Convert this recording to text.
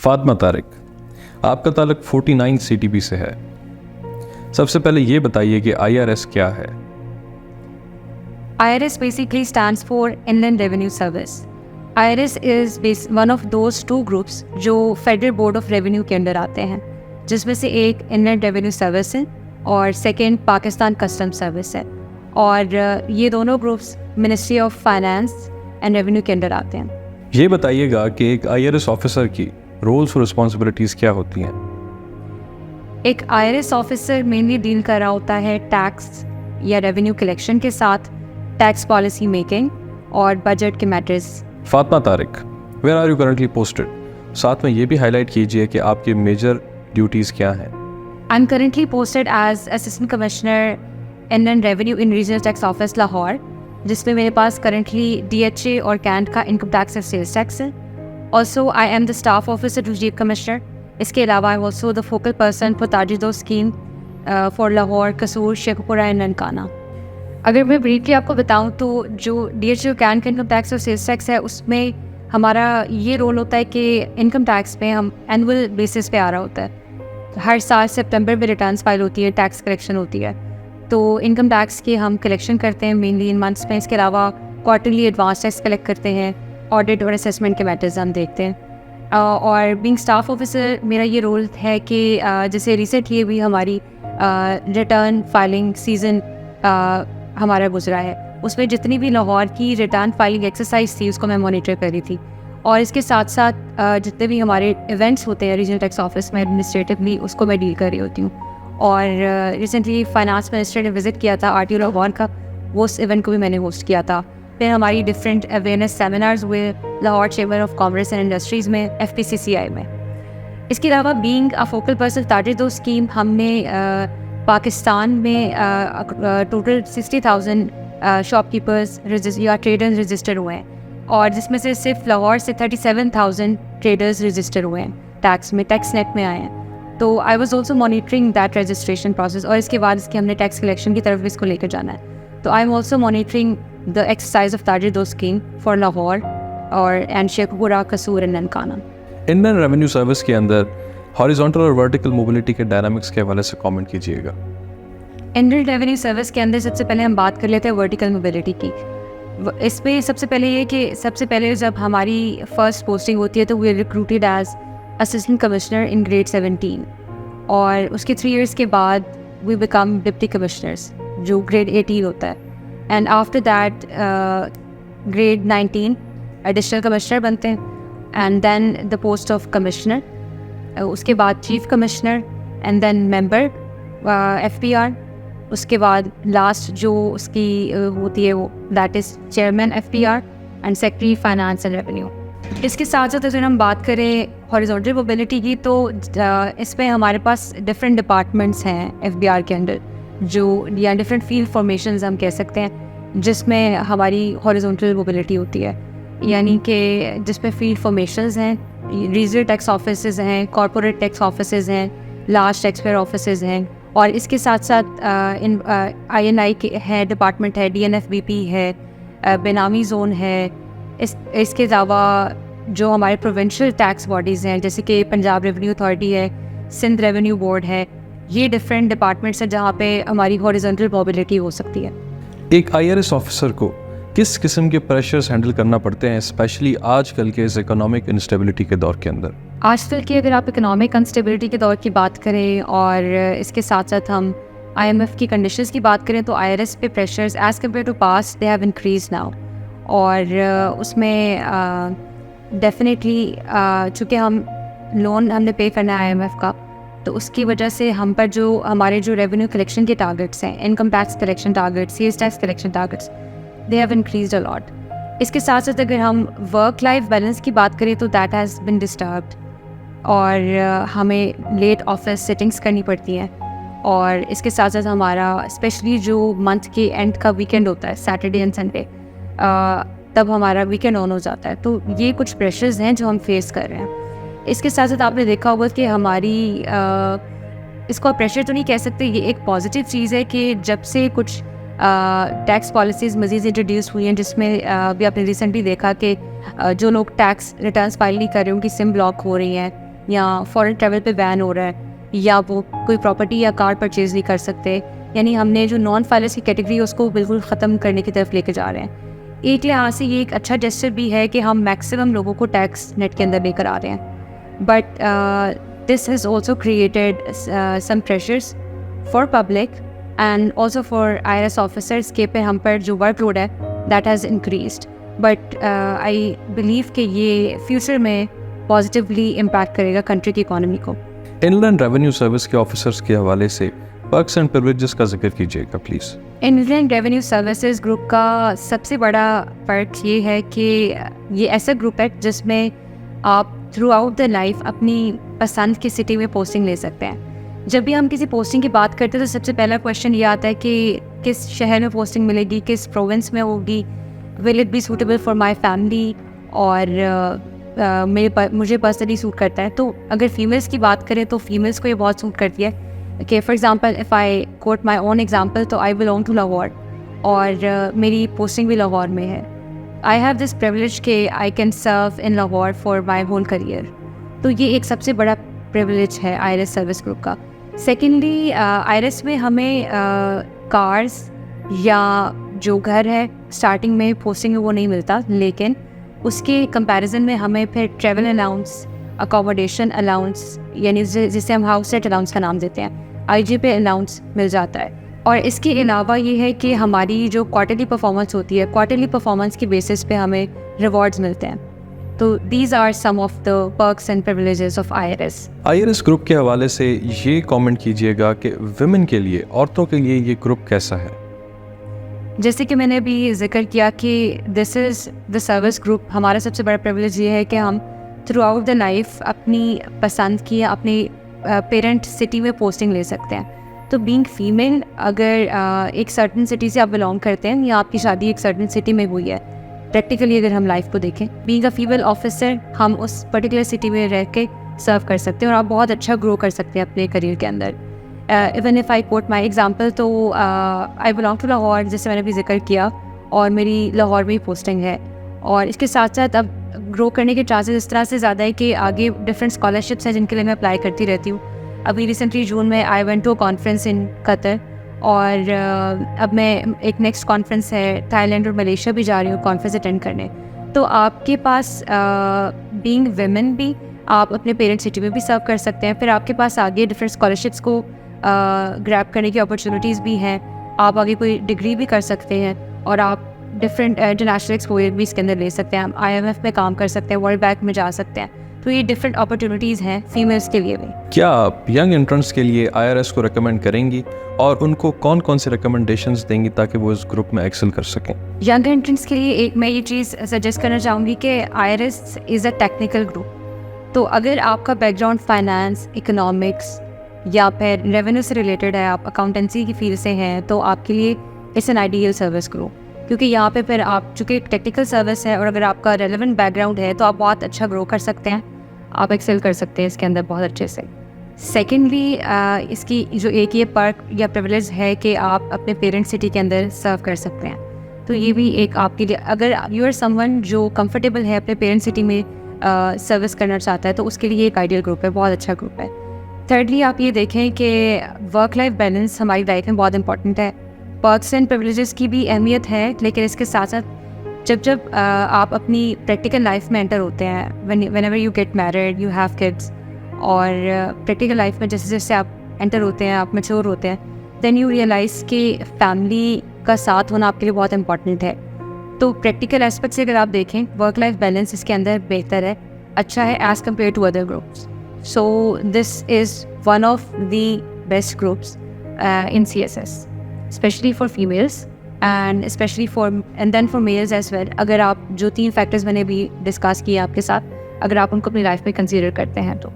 फातिमा तारिक, आपका ताल्लुक 49 CTB से है। सबसे पहले ये बताइए कि IRS क्या है? IRS basically stands for Inland Revenue Service. IRS is one of those two groups जो Federal Board of Revenue के अंदर आते हैं, जिसमें से एक Inland Revenue Service है और सेकेंड पाकिस्तान कस्टम सर्विस है। और ये दोनों groups ministry of finance and revenue के अंदर आते हैं। ये बताइएगा कि एक IRS ऑफिसर की रोल्स और रिस्पॉन्सिबिलिटीज़ क्या होती हैं? एक IRS ऑफिसर मेनली डील कर रहा होता है टैक्स या रेवेन्यू कलेक्शन के साथ, टैक्स पॉलिसी मेकिंग और बजट के matters. Fatima Tariq, where are you currently posted? साथ में ये भी हाईलाइट कीजिए कि आपकी मेजर ड्यूटीज़ क्या हैं। I am currently posted as assistant commissioner Indian revenue in regional tax office Lahore, जिसमें मेरे पास करंटली DHA और कैंट का इनकम टैक्स और सेल्स टैक्स है। Also I am the staff officer to chief commissioner. इसके अलावा I am also the focal person for ताजिदो scheme for Lahore, Kasur, Sheikhupura and Nankana. अगर मैं ब्रीफली आपको बताऊं तो जो DHA और कैंट का इनकम टैक्स और सेल्स टैक्स है, उसमें हमारा ये रोल होता है कि इनकम टैक्स पे हम एनुअल बेसिस पे आ रहा होता है। हर साल सितंबर में रिटर्न्स फाइल होती है, टैक्स कलेक्शन होती है, तो इनकम टैक्स की हम कलेक्शन करते हैं मेनली इन मंथ्स में। इसके अलावा क्वार्टरली एडवांस टैक्स कलेक्ट करते हैं, ऑडिट और असेसमेंट के मैटर्स हम देखते हैं। और बीइंग स्टाफ ऑफिसर मेरा ये रोल है कि जैसे रिसेंटली भी हमारी रिटर्न फाइलिंग सीज़न हमारा गुजरा है, उसमें जितनी भी लाहौर की रिटर्न फाइलिंग एक्सरसाइज थी उसको मैं मॉनिटर कर रही थी। और इसके साथ साथ जितने भी हमारे इवेंट्स होते हैं रीजनल टैक्स ऑफिस में एडमिनिस्ट्रेटिवली, उसको मैं डील कर रही होती हूँ। और रिसेंटली फाइनेंस मिनिस्टर ने विज़िट किया था RTO लाहौर का, वो उस इवेंट को भी मैंने होस्ट किया था। फिर हमारी डिफरेंट अवेयरनेस सेमिनार्स हुए Lahore chamber of commerce and industries में, FPCCI में। इसके अलावा बीइंग अ फोकल पर्सन ताजिदो स्कीम, हमने पाकिस्तान में टोटल 60,000 शॉपकीपर्स या ट्रेडर्स रजिस्टर हुए हैं, और जिसमें से सिर्फ लाहौर से 37,000 ट्रेडर्स रजिस्टर हुए हैं, टैक्स नेट में आए हैं। तो I was also monitoring that registration process, और इसके बाद इसके हमने टैक्स कलेक्शन की तरफ इसको लेकर जाना है। तो I am also monitoring the exercise of ताजिदो स्कीम फॉर लाहौर और and Sheikhupura, Kasur and Nankana. Indian revenue service के अंदर हॉरिजॉन्टल और वर्टिकल मोबिलिटी के डायनामिक्स के हवाले से कमेंट कीजिएगा। इंडियन रेवेन्यू सर्विस के अंदर सबसे पहले हम बात कर लेते हैं वर्टिकल मोबिलिटी की। इस पर सबसे पहले ये कि सबसे पहले जब हमारी फर्स्ट पोस्टिंग होती है तो we recruited as assistant commissioner in grade 17, और उसके 3 years के बाद वी बिकम डिप्टी कमिश्नर्स जो ग्रेड 18 होता है। And after that grade 19 additional commissioner बनते हैं, and then the post of commissioner, उसके बाद chief commissioner, and then member FPR, उसके बाद लास्ट जो उसकी होती है वो that is chairman FPR and secretary finance and revenue. इसके साथ साथ अगर हम बात करें हॉरिजॉन्टल मोबिलिटी की, तो इसमें हमारे पास डिफरेंट डिपार्टमेंट्स हैं FBR के अंदर, जो या डिफरेंट फील्ड फॉर्मेशंस हम कह सकते हैं, जिसमें हमारी हॉरिजॉन्टल मोबिलिटी होती है। यानी कि जिसमें फील्ड फॉर्मेशंस हैं, रीजनल टैक्स ऑफिसेज हैं, कॉर्पोरेट टैक्स ऑफिसेज हैं, लार्ज टैक्स पेयर ऑफिसेज हैं, और इसके साथ साथ INI के है डिपार्टमेंट है, DNFBP है, बेनामी जोन है। इसके अलावा जो हमारे प्रोविंशियल टैक्स बॉडीज़ हैं, जैसे कि पंजाब रेवेन्यू अथॉरिटी है, सिंध रेवेन्यू बोर्ड है, ये डिफरेंट डिपार्टमेंट्स हैं जहाँ पे हमारी हॉरिजॉन्टल मोबिलिटी हो सकती है। एक IRS ऑफिसर को किस किस्म के प्रेशर्स हैंडल करना पड़ते हैं, स्पेशली आजकल के इस इकोनॉमिक इंस्टेबिलिटी के दौर के अंदर? आजकल की अगर आप इकोनॉमिक अनस्टेबिलिटी के दौर की बात करें और इसके साथ साथ हम IMF की कंडीशंस की बात करें, तो IRS पे pressures as compare to past they have increase now. और उसमें डेफिनेटली चूँकि हम लोन हमने पे करना है IMF का, तो उसकी वजह से हम पर जो हमारे जो रेवेन्यू कलेक्शन के टारगेट्स हैं, income tax collection targets, sales tax collection targets, they have increased a lot. इसके साथ साथ अगर हम वर्क लाइफ बैलेंस की बात करें तो दैट हैज़ बिन डिस्टर्ब्ड, और हमें लेट ऑफिस सिटिंग्स करनी पड़ती हैं। और इसके साथ साथ हमारा स्पेशली जो मंथ के एंड का वीकेंड होता है, सैटरडे एंड संडे, तब हमारा वीकेंड ऑन हो जाता है। तो ये कुछ प्रेशर्स हैं जो हम फेस कर रहे हैं। इसके साथ साथ आपने देखा होगा कि हमारी इसको प्रेशर तो नहीं कह सकते, ये एक पॉजिटिव चीज़ है कि जब से कुछ टैक्स पॉलिसीज़ मज़ीद इंट्रोड्यूस हुई हैं, जिसमें भी आपने रिसेंटली देखा कि जो लोग टैक्स रिटर्न्स फाइल नहीं कर रहे, उनकी सिम ब्लॉक हो रही हैं, या फॉरेन ट्रैवल पे बैन हो रहा है, या वो कोई प्रॉपर्टी या कार परचेज़ नहीं कर सकते, यानी हमने जो नॉन फाइलर्स की कैटेगरी है उसको बिल्कुल ख़त्म करने की तरफ लेके जा रहे हैं। एक लिहाज से ये एक अच्छा जेस्चर भी है कि हम मैक्सिमम लोगों को टैक्स नेट के अंदर लेकर आ रहे हैं। But this has also created some pressures for public and also for IRS officers के पे हम पर जो वर्कलोड है that has increased. But I believe कि ये फ्यूचर में पॉजिटिवली इम्पैक्ट करेगा कंट्री की इकॉनमी को। इनलैंड रेवेन्यू सर्विस के ऑफिसर्स के हवाले से पर्क्स एंड प्रिविलेजेस का जिक्र कीजिएगा please. Inland revenue services group का सबसे बड़ा फ़र्क ये है कि ये ऐसा ग्रुप है जिसमें आप थ्रू आउट द लाइफ अपनी पसंद की सिटी में पोस्टिंग ले सकते हैं। जब भी हम किसी पोस्टिंग की बात करते हैं तो सबसे पहला क्वेश्चन ये आता है कि किस शहर में पोस्टिंग मिलेगी, किस प्रोविंस में होगी, will it be suitable for my family, और मुझे पर्सनली सूट करता है। तो अगर फीमेल्स की बात करें तो फीमेल्स को ये बहुत सूट करती है कि for example if I quote my own example, तो आई बिलोंग टू लाहौर और मेरी पोस्टिंग भी लाहौर में है। आई हैव दिस प्रिविलेज कि I can serve in Lahore for my whole career. तो ये एक सबसे बड़ा प्रिविलेज है IRS सर्विस ग्रुप का। सेकेंडली IRS में हमें कार्स या जो घर है स्टार्टिंग में पोस्टिंग में वो नहीं मिलता, लेकिन उसके कंपैरिजन में हमें फिर ट्रैवल अलाउंस, अकोमोडेशन अलाउंस, यानी जिसे हम हाउस रेंट अलाउंस का नाम देते हैं, IG पे अलाउंस मिल जाता है। और इसके अलावा ये है कि हमारी जो क्वार्टरली परफॉर्मेंस होती है, क्वार्टरली परफॉर्मेंस के बेसिस पे हमें रिवॉर्ड्स मिलते हैं। तो these are some of the perks and privileges of IRS group के हवाले से ये कमेंट कीजिएगा कि वुमेन के लिए, औरतों के लिए ये ग्रुप कैसा है। जैसे कि मैंने अभी जिक्र किया कि this is the service group. हमारा सबसे बड़ा प्रिविलेज ये है कि हम थ्रू आउट द लाइफ अपनी पसंद की या अपनी पेरेंट सिटी में पोस्टिंग ले सकते हैं। तो बीइंग फीमेल, अगर एक सर्टन सिटी से आप बिलोंग करते हैं या आपकी शादी एक सर्टन सिटी में हुई है, प्रैक्टिकली अगर हम लाइफ को देखें, बीइंग अ फीमेल ऑफिसर हम उस पर्टिकुलर सिटी में रह के सर्व कर सकते हैं और आप बहुत अच्छा ग्रो कर सकते हैं अपने करियर के अंदर। Even if I quote my example, तो आई बिलोंग टू लाहौर, जैसे मैंने भी जिक्र किया, और मेरी लाहौर में ही पोस्टिंग है। और इसके साथ साथ अब ग्रो करने के चांसेस इस तरह से ज़्यादा है कि आगे डिफरेंट स्कॉलरशिप्स हैं जिनके लिए मैं अप्लाई करती रहती हूँ। अभी रिसेंटली जून में I went to conference in Qatar, और अब मैं एक नेक्स्ट कॉन्फ्रेंस है थाईलैंड और मलेशिया भी जा रही हूँ कॉन्फ्रेंस अटेंड करने। तो आपके पास बीइंग वुमेन भी आप अपने पेरेंट सिटी में भी सर्व कर सकते हैं। फिर आपके पास आगे डिफरेंट स्कॉलरशिप्स को ग्रैब करने की अपॉर्चुनिटीज़ भी हैं। आप आगे कोई डिग्री भी कर सकते हैं और आप डिफरेंट इंटरनेशनल एक्सपोजर भी इसके अंदर ले सकते हैं। आप IMF में काम कर सकते हैं, वर्ल्ड बैंक में जा सकते हैं। तो ये डिफरेंट अपॉर्चुनिटीज़ हैं फीमेल्स के लिए भी। क्या आप यंग एंट्रेंट्स के लिए IRS को रेकमेंड करेंगी और उनको कौन कौन से रिकमेंडेशंस देंगी ताकि वो इस ग्रुप में एक्सेल कर सकें? यंग एंट्रेंट्स के लिए एक मैं ये चीज़ सजेस्ट करना चाहूँगी कि IRS is a technical group. तो अगर आपका बैकग्राउंड फाइनेंस, इकोनॉमिक्स या फिर रेवेन्यू से रिलेटेड है, आप अकाउंटेंसी की फील्ड से हैं, तो आपके लिए it's an ideal service group, क्योंकि यहाँ पे फिर आप, चूँकि एक टेक्निकल सर्विस है और अगर आपका रेलेवेंट बैकग्राउंड है तो आप बहुत अच्छा ग्रो कर सकते हैं, आप एक्सेल कर सकते हैं इसके अंदर बहुत अच्छे से। सेकेंडली इसकी जो एक ये पर्क या प्रिविलेज है कि आप अपने पेरेंट सिटी के अंदर सर्व कर सकते हैं। तो ये भी एक आपके लिए, अगर यू आर समवन जो कंफर्टेबल है अपने पेरेंट सिटी में सर्विस करना चाहता है, तो उसके लिए एक आइडियल ग्रुप है, बहुत अच्छा ग्रुप है। थर्डली आप ये देखें कि वर्क लाइफ बैलेंस हमारी लाइफ में बहुत इंपॉर्टेंट है। पर्क्स एंड प्रिविलेजेस की भी अहमियत है, लेकिन इसके साथ साथ जब आप अपनी प्रैक्टिकल लाइफ में एंटर होते हैं, whenever you get married, you have kids, और प्रैक्टिकल लाइफ में जैसे जैसे आप एंटर होते हैं, आप मैच्योर होते हैं, देन यू रियलाइज़ कि फैमिली का साथ होना आपके लिए बहुत इंपॉर्टेंट है। तो प्रैक्टिकल एस्पेक्ट से अगर आप देखें, वर्क लाइफ बैलेंस इसके अंदर बेहतर है, अच्छा है as compare to other groups. So this is one of the best groups in CSS, especially for females and then for males as well. अगर आप जो 3 फैक्टर्स मैंने भी डिस्कस किए आपके साथ, अगर आप उनको अपनी लाइफ में कंसीडर करते हैं तो